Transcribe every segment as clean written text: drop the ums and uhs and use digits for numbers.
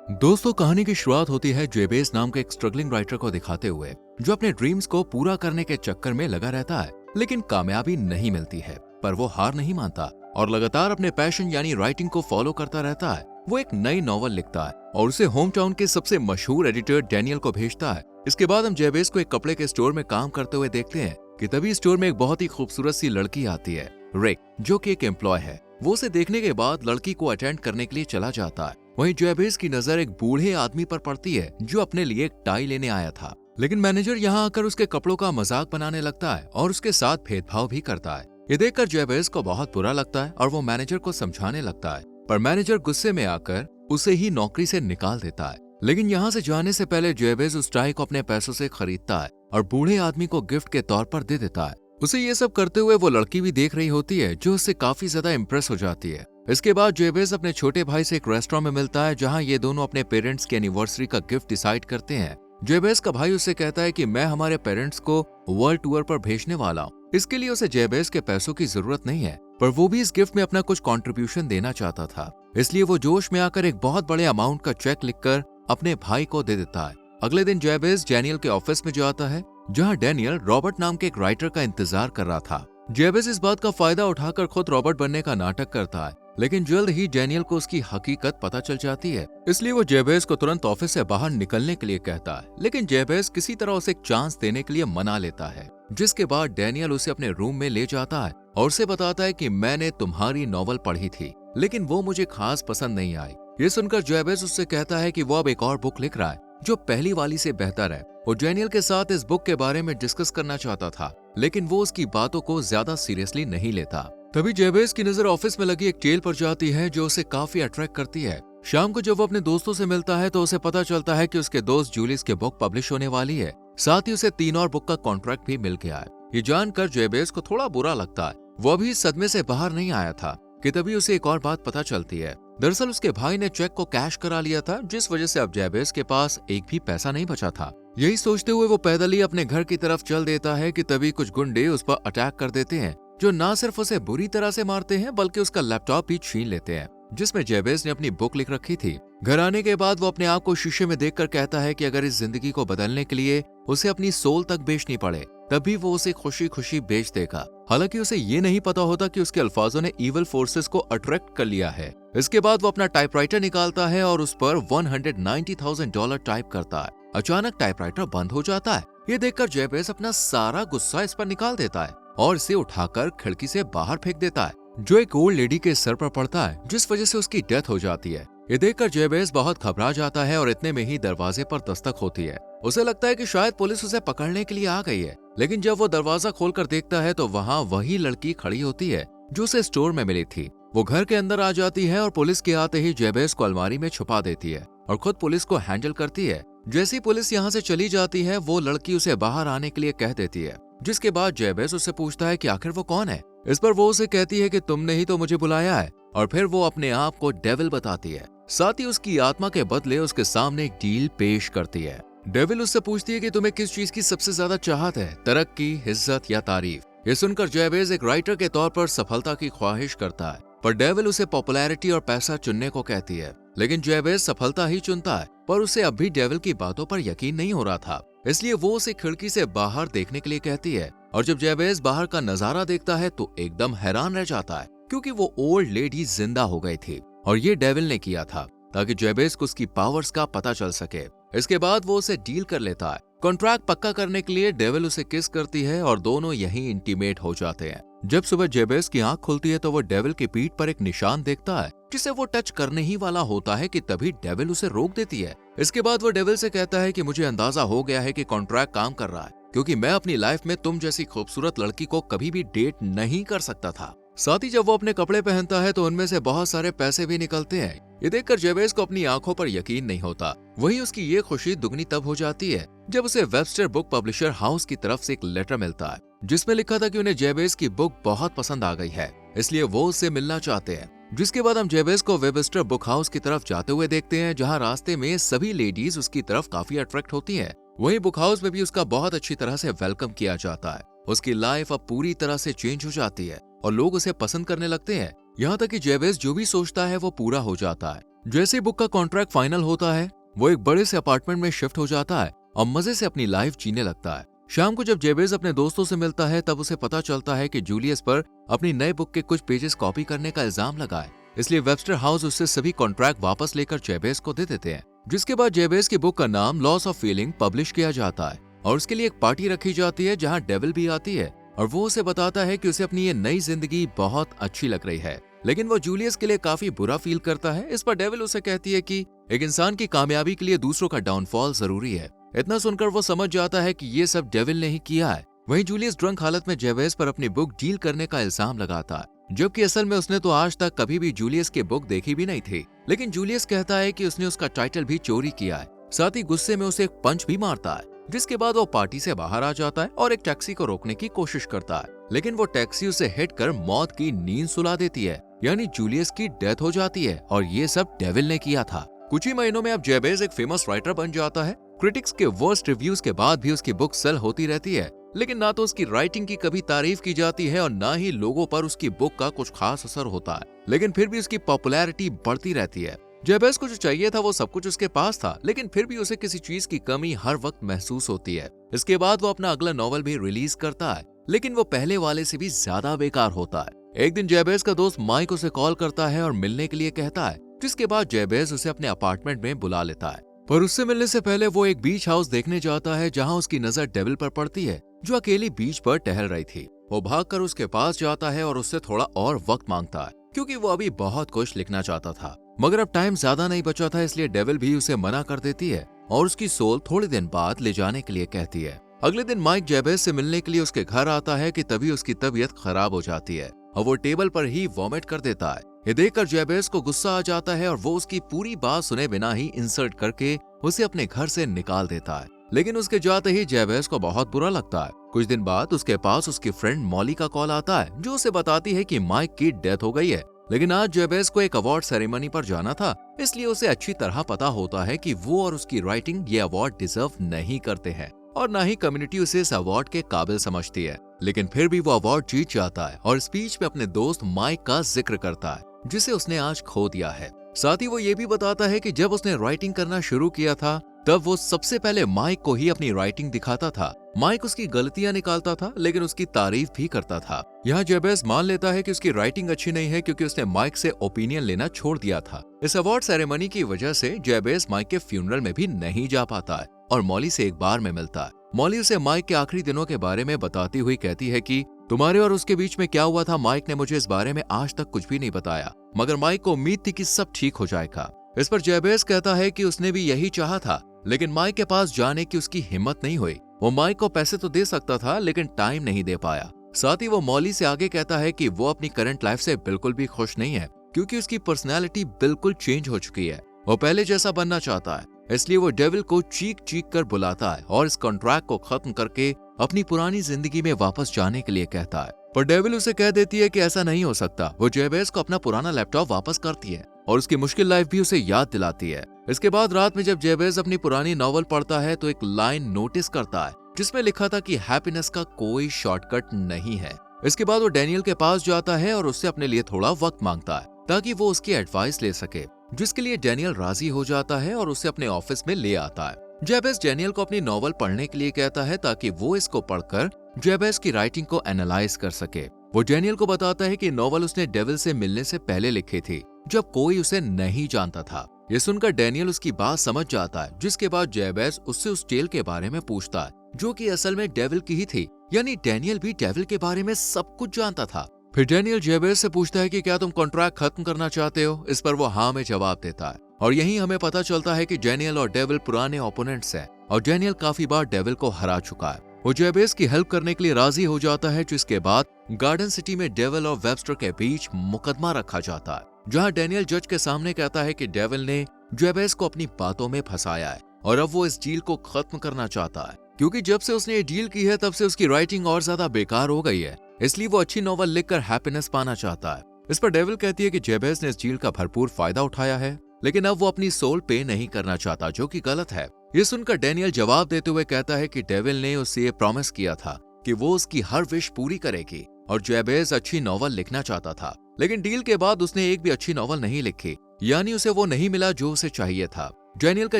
दोस्तों, कहानी की शुरुआत होती है जेबेस नाम के एक स्ट्रगलिंग राइटर को दिखाते हुए, जो अपने ड्रीम्स को पूरा करने के चक्कर में लगा रहता है, लेकिन कामयाबी नहीं मिलती है। पर वो हार नहीं मानता और लगातार अपने पैशन यानी राइटिंग को फॉलो करता रहता है। वो एक नई नॉवल लिखता है और उसे होम टाउन के सबसे मशहूर एडिटर डैनियल को भेजता है। इसके बाद हम जेबेस को एक कपड़े के स्टोर में काम करते हुए देखते हैं कि तभी स्टोर में एक बहुत ही खूबसूरत सी लड़की आती है, रिक, जो कि एक एम्प्लॉय है। वो उसे देखने के बाद लड़की को अटेंड करने के लिए चला जाता है। वहीं जेबेस की नजर एक बूढ़े आदमी पर पड़ती है जो अपने लिए एक टाई लेने आया था, लेकिन मैनेजर यहाँ आकर उसके कपड़ों का मजाक बनाने लगता है और उसके साथ भेदभाव भी करता है। ये देखकर जेबेस को बहुत बुरा लगता है और वो मैनेजर को समझाने लगता है, पर मैनेजर गुस्से में आकर उसे ही नौकरी से निकाल देता है। लेकिन यहाँ से जाने से पहले जेबेस उस टाई को अपने पैसों से खरीदता है और बूढ़े आदमी को गिफ्ट के तौर पर दे देता है। उसे ये सब करते हुए वो लड़की भी देख रही होती है, जो उससे काफी ज्यादा इम्प्रेस हो जाती है। इसके बाद जेबेस अपने छोटे भाई से एक रेस्टोरेंट में मिलता है, जहां ये दोनों अपने पेरेंट्स की एनिवर्सरी का गिफ्ट डिसाइड करते हैं। जेबेस का भाई उससे कहता है कि मैं हमारे पेरेंट्स को वर्ल्ड टूर पर भेजने वाला हूँ। इसके लिए उसे जेबेस के पैसों की जरूरत नहीं है, पर वो भी इस गिफ्ट में अपना कुछ कंट्रीब्यूशन देना चाहता था। इसलिए वो जोश में आकर एक बहुत बड़े अमाउंट का चेक लिखकर अपने भाई को दे देता है। अगले दिन जेबेस डैनियल के ऑफिस में जाता है, जहां डैनियल रॉबर्ट नाम के एक राइटर का इंतजार कर रहा था। जेबेस इस बात का फायदा उठाकर खुद रॉबर्ट बनने का नाटक करता है, लेकिन जल्द ही डैनियल को उसकी हकीकत पता चल जाती है। इसलिए वो जेबेस को तुरंत ऑफिस से बाहर निकलने के लिए कहता है, लेकिन जेबेस किसी तरह उसे एक चांस देने के लिए मना लेता है। जिसके बाद डैनियल उसे अपने रूम में ले जाता है और उसे बताता है कि मैंने तुम्हारी नॉवल पढ़ी थी, लेकिन वो मुझे खास पसंद नहीं आई। ये सुनकर जेबेस उससे कहता है कि वो अब एक और बुक लिख रहा है जो पहली वाली से बेहतर है। वो डैनियल के साथ इस बुक के बारे में डिस्कस करना चाहता था, लेकिन वो उसकी बातों को ज्यादा सीरियसली नहीं लेता। तभी जेबेस की नजर ऑफिस में लगी एक टेल पर जाती है, जो उसे काफी अट्रैक्ट करती है। शाम को जब वो अपने दोस्तों से मिलता है तो उसे पता चलता है कि उसके दोस्त जूलियस की बुक पब्लिश होने वाली है। साथ ही उसे 3 और बुक का कॉन्ट्रैक्ट भी मिल गया है। ये जानकर जेबेस को थोड़ा बुरा लगता है। वो अभी इस सदमे से बाहर नहीं आया था कि तभी उसे एक और बात पता चलती है। दरअसल उसके भाई ने चेक को कैश करा लिया था, जिस वजह से अब जेबेस के पास एक भी पैसा नहीं बचा था। यही सोचते हुए वो पैदल ही अपने घर की तरफ चल देता है कि तभी कुछ गुंडे उस पर अटैक कर देते हैं, जो ना सिर्फ उसे बुरी तरह से मारते हैं बल्कि उसका लैपटॉप भी छीन लेते हैं, जिसमें जेबेस ने अपनी बुक लिख रखी थी। घर आने के बाद वो अपने आप को शीशे में देखकर कहता है कि अगर इस जिंदगी को बदलने के लिए उसे अपनी सोल तक बेचनी पड़े, तभी वो उसे खुशी खुशी बेच देगा। हालांकि उसे ये नहीं पता होता कि उसके अल्फाजों ने इविल फोर्सेस को अट्रैक्ट कर लिया है। इसके बाद वो अपना टाइपराइटर निकालता है और उस पर $190,000 टाइप करता है। अचानक टाइपराइटर बंद हो जाता है। ये देखकर जेबेस अपना सारा गुस्सा इस पर निकाल देता है और इसे उठाकर खिड़की से बाहर फेंक देता है, जो एक ओल्ड लेडी के सर पर पड़ता है, जिस वजह से उसकी डेथ हो जाती है। ये देखकर जेबेस बहुत घबरा जाता है और इतने में ही दरवाजे पर दस्तक होती है। उसे लगता है कि शायद पुलिस उसे पकड़ने के लिए आ गई है, लेकिन जब वो दरवाजा खोलकर देखता है तो वहाँ वही लड़की खड़ी होती है जो उसे स्टोर में मिली थी। वो घर के अंदर आ जाती है और पुलिस के आते ही जेबेस को अलमारी में छुपा देती है और खुद पुलिस को हैंडल करती है। जैसी पुलिस यहाँ से चली जाती है, वो लड़की उसे बाहर आने के लिए कह देती है, जिसके बाद जेबेस उससे पूछता है कि आखिर वो कौन है। इस पर वो उसे कहती है कि तुमने ही तो मुझे बुलाया है, और फिर वो अपने आप को डेविल बताती है। साथ ही उसकी आत्मा के बदले उसके सामने एक डील पेश करती है। डेविल उससे पूछती है कि तुम्हें किस चीज की सबसे ज्यादा चाहत है, तरक्की, इज्जत या तारीफ। ये सुनकर जेबेस एक राइटर के तौर पर सफलता की ख्वाहिश करता है, पर डेविल उसे पॉपुलैरिटी और पैसा चुनने को कहती है। लेकिन जेबेस सफलता ही चुनता है, पर उसे अब भी डेविल की बातों पर यकीन नहीं हो रहा था। इसलिए वो उसे खिड़की से बाहर देखने के लिए कहती है, और जब जेबेस बाहर का नजारा देखता है तो एकदम हैरान रह जाता है, क्योंकि वो ओल्ड लेडी जिंदा हो गई थी और ये डेविल ने किया था ताकि जेबेस को उसकी पावर्स का पता चल सके। इसके बाद वो उसे डील कर लेता है। कॉन्ट्रैक्ट पक्का करने के लिए डेविल उसे किस करती है और दोनों यहीं इंटीमेट हो जाते हैं। जब सुबह जेबेस की आंख खुलती है तो वो डेविल की पीठ पर एक निशान देखता है, जिसे वो टच करने ही वाला होता है कि तभी डेविल उसे रोक देती है। इसके बाद वो डेविल से कहता है कि मुझे अंदाजा हो गया है कि कॉन्ट्रैक्ट काम कर रहा है, क्योंकि मैं अपनी लाइफ में तुम जैसी खूबसूरत लड़की को कभी भी डेट नहीं कर सकता था। साथ ही जब वो अपने कपड़े पहनता है तो उनमें से बहुत सारे पैसे भी निकलते हैं। ये देखकर जेबेस को अपनी आंखों पर यकीन नहीं होता। वहीं उसकी ये खुशी दुगनी तब हो जाती है जब उसे वेबस्टर बुक पब्लिशर हाउस की तरफ से एक लेटर मिलता है, जिसमें लिखा था कि उन्हें जेबेस की बुक बहुत पसंद आ गई है, इसलिए वो उससे मिलना चाहते हैं। जिसके बाद हम जेबेस को वेबस्टर बुक हाउस की तरफ जाते हुए देखते हैं, जहाँ रास्ते में सभी लेडीज उसकी तरफ काफी अट्रैक्ट होती है। वहीं बुक हाउस में भी उसका बहुत अच्छी तरह से वेलकम किया जाता है। उसकी लाइफ अब पूरी तरह से चेंज हो जाती है और लोग उसे पसंद करने लगते हैं। यहाँ तक कि जेबेस जो भी सोचता है वो पूरा हो जाता है। जैसे बुक का कॉन्ट्रैक्ट फाइनल होता है, वो एक बड़े से अपार्टमेंट में शिफ्ट हो जाता है और मजे से अपनी लाइफ जीने लगता है। शाम को जब जेबेस अपने दोस्तों से मिलता है तब उसे पता चलता है कि जूलियस पर अपनी नए बुक के कुछ पेजेस कॉपी करने का इल्जाम लगा है। इसलिए वेबस्टर हाउस उससे सभी कॉन्ट्रैक्ट वापस लेकर जेबेस को दे देते हैं। जिसके बाद जेबेस की बुक का नाम लॉस ऑफ फीलिंग पब्लिश किया जाता है और उसके लिए एक पार्टी रखी जाती है जहाँ डेविल भी आती है और वो उसे बताता है कि उसे अपनी ये नई जिंदगी बहुत अच्छी लग रही है, लेकिन वो जूलियस के लिए काफी बुरा फील करता है। इस पर डेविल उसे कहती है कि एक इंसान की कामयाबी के लिए दूसरों का डाउनफॉल जरूरी है। इतना सुनकर वो समझ जाता है कि ये सब डेविल ने ही किया है। वहीं जूलियस ड्रंक हालत में जेबेस पर अपनी बुक डील करने का इल्जाम लगाता है, जबकि असल में उसने तो आज तक कभी भी जूलियस की बुक देखी भी नहीं थी। लेकिन जूलियस कहता है कि उसने उसका टाइटल भी चोरी किया है। साथ ही गुस्से में उसे एक पंच भी मारता है, जिसके बाद वो पार्टी से बाहर आ जाता है और एक टैक्सी को रोकने की कोशिश करता है, लेकिन वो टैक्सी उसे हिट कर मौत की नींद सुला देती है, यानी जूलियस की डेथ हो जाती है और ये सब डेविल ने किया था। कुछ ही महीनों में अब जेबेस एक फेमस राइटर बन जाता है। क्रिटिक्स के वर्स्ट रिव्यूज के बाद भी उसकी बुक सेल होती रहती है, लेकिन ना तो उसकी राइटिंग की कभी तारीफ की जाती है और ना ही लोगों पर उसकी बुक का कुछ खास असर होता है, लेकिन फिर भी उसकी पॉपुलैरिटी बढ़ती रहती है। जेबेस को जो चाहिए था वो सब कुछ उसके पास था, लेकिन फिर भी उसे किसी चीज की कमी हर वक्त महसूस होती है। इसके बाद वो अपना अगला नॉवल भी रिलीज करता है, लेकिन वो पहले वाले से भी ज्यादा बेकार होता है। एक दिन जेबेस का दोस्त माइक उसे कॉल करता है और मिलने के लिए कहता है, जिसके बाद जेबेस उसे अपने अपार्टमेंट में बुला लेता है। पर उससे मिलने से पहले वो एक बीच हाउस देखने जाता है जहाँ उसकी नजर डेविल पर पड़ती है, जो अकेली बीच पर टहल रही थी। वो भागकर उसके पास जाता है और उससे थोड़ा और वक्त मांगता है, क्योंकि वो अभी बहुत कुछ लिखना चाहता था। मगर अब टाइम ज्यादा नहीं बचा था, इसलिए डेविल भी उसे मना कर देती है और उसकी सोल थोड़े दिन बाद ले जाने के लिए कहती है। अगले दिन माइक जेबेस से मिलने के लिए उसके घर आता है कि तभी उसकी तबीयत खराब हो जाती है और वो टेबल पर ही वॉमिट कर देता है। ये देखकर जेबेस को गुस्सा आ जाता है और वो उसकी पूरी बात सुने बिना ही इंसल्ट करके उसे अपने घर से निकाल देता है। लेकिन उसके जाते ही जेबेस को बहुत बुरा लगता है। कुछ दिन बाद उसके पास उसकी फ्रेंड मॉली का कॉल आता है, जो उसे बताती है कि माइक की डेथ हो गई है। लेकिन आज जेबेस को एक अवार्ड सेरेमनी पर जाना था, इसलिए उसे अच्छी तरह पता होता है कि वो और उसकी राइटिंग ये अवार्ड डिजर्व नहीं करते हैं और ना ही कम्युनिटी उसे इस अवार्ड के काबिल समझती है। लेकिन फिर भी वो अवार्ड जीत जाता है और स्पीच में अपने दोस्त माइक का जिक्र करता है, जिसे उसने आज खो दिया है। साथ ही वो ये भी बताता है कि जब उसने राइटिंग करना शुरू किया था तब वो सबसे पहले माइक को ही अपनी राइटिंग दिखाता था। माइक उसकी गलतियां निकालता था, लेकिन उसकी तारीफ भी करता था। यहाँ जेबेस मान लेता है कि उसकी राइटिंग अच्छी नहीं है, क्योंकि उसने माइक से ओपिनियन लेना छोड़ दिया था। इस अवार्ड सेरेमनी की वजह से जेबेस माइक के फ्यूनरल में भी नहीं जा पाता है और मॉली से एक बार में मिलता है। मॉली उसे माइक के आखिरी दिनों के बारे में बताती हुई कहती है कि तुम्हारे और उसके बीच में क्या हुआ था, माइक ने मुझे इस बारे में आज तक कुछ भी नहीं बताया, मगर माइक को उम्मीद थी कि सब ठीक हो जाएगा। इस पर जेबेस कहता है कि उसने भी यही चाहा था, लेकिन माइक के पास जाने की उसकी हिम्मत नहीं हुई। वो माइक को पैसे तो दे सकता था, लेकिन टाइम नहीं दे पाया। साथ ही वो मॉली से आगे कहता है कि वो अपनी करंट लाइफ से बिल्कुल भी खुश नहीं है, क्योंकि उसकी पर्सनैलिटी बिल्कुल चेंज हो चुकी है। वो पहले जैसा बनना चाहता है, इसलिए वो डेविल को चीख चीख कर बुलाता है और इस कॉन्ट्रैक्ट को खत्म करके अपनी पुरानी जिंदगी में वापस जाने के लिए कहता है। पर डेविल उसे कह देती है कि ऐसा नहीं हो सकता। वो जेबेस को अपना पुराना लैपटॉप वापस करती है और उसकी मुश्किल लाइफ भी उसे याद दिलाती है। इसके बाद रात में जब जेबेस अपनी पुरानी नॉवल पढ़ता है तो एक लाइन नोटिस करता है, जिसमें लिखा था कि हैप्पीनेस का कोई शॉर्टकट नहीं है। इसके बाद वो डैनियल के पास जाता है और उससे अपने लिए थोड़ा वक्त मांगता है, ताकि वो उसकी एडवाइस ले सके, जिसके लिए डैनियल राजी हो जाता है और उसे अपने ऑफिस में ले आता है। जेबेस डैनियल को अपनी नॉवल पढ़ने के लिए कहता है, ताकि वो इसको पढ़कर जेबेस की राइटिंग को एनालाइज कर सके। वो डैनियल को बताता है कि नॉवल उसने डेविल से मिलने से पहले लिखी थी, जब कोई उसे नहीं जानता था। ये सुनकर डैनियल उसकी बात समझ जाता है, जिसके बाद जेबेस उससे उस टेल के बारे में पूछता है, जो कि असल में डेविल की ही थी। यानी डैनियल भी डेविल के बारे में सब कुछ जानता था। फिर डैनियल जेबेस से पूछता है कि क्या तुम कॉन्ट्रैक्ट खत्म करना चाहते हो। इस पर वो हाँ में जवाब देता है और यही हमें पता चलता है कि डैनियल और डेविल पुराने ओपोनेंट्स हैं और डैनियल काफी बार डेविल को हरा चुका है। वो जेबेस की हेल्प करने के लिए राजी हो जाता है, जिसके बाद गार्डन सिटी में डेविल और वेबस्टर के बीच मुकदमा रखा जाता है, जहां डैनियल जज के सामने कहता है कि डेविल ने जेबेस को अपनी बातों में फंसाया है और अब वो इस डील को खत्म करना चाहता है, क्योंकि जब से उसने ये डील की है तब से उसकी राइटिंग और ज्यादा बेकार हो गई है, इसलिए वो अच्छी नॉवल लिखकर हैप्पीनेस पाना चाहता है। इस पर डेविल कहती है कि जेबेस ने इस डील का भरपूर फायदा उठाया है, लेकिन अब वो अपनी सोल पे नहीं करना चाहता, जो कि गलत है। ये सुनकर डैनियल जवाब देते हुए कहता है कि डेविल ने उससे ये प्रॉमिस किया था कि वो उसकी हर विश पूरी करेगी, और जैबेज अच्छी नॉवल लिखना चाहता था, लेकिन डील के बाद उसने एक भी अच्छी नॉवल नहीं लिखी, यानी उसे वो नहीं मिला जो उसे चाहिए था। डैनियल का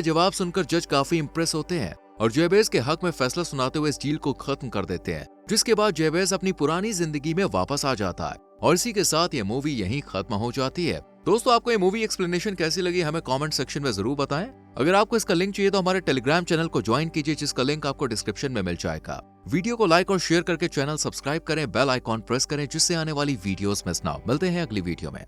जवाब सुनकर जज काफी इंप्रेस होते हैं और जैबेज के हक में फैसला सुनाते हुए इस डील को खत्म कर देते हैं, जिसके बाद जैबेज अपनी पुरानी जिंदगी में वापस आ जाता है और इसी के साथ ये मूवी यहीं खत्म हो जाती है। दोस्तों, आपको ये मूवी एक्सप्लेनेशन कैसी लगी हमें कमेंट सेक्शन में जरूर बताएं। अगर आपको इसका लिंक चाहिए तो हमारे टेलीग्राम चैनल को ज्वाइन कीजिए, जिसका लिंक आपको डिस्क्रिप्शन में मिल जाएगा। वीडियो को लाइक और शेयर करके चैनल सब्सक्राइब करें, बेल आइकॉन प्रेस करें जिससे आने वाली वीडियोस मिस ना हो। मिलते हैं अगली वीडियो में।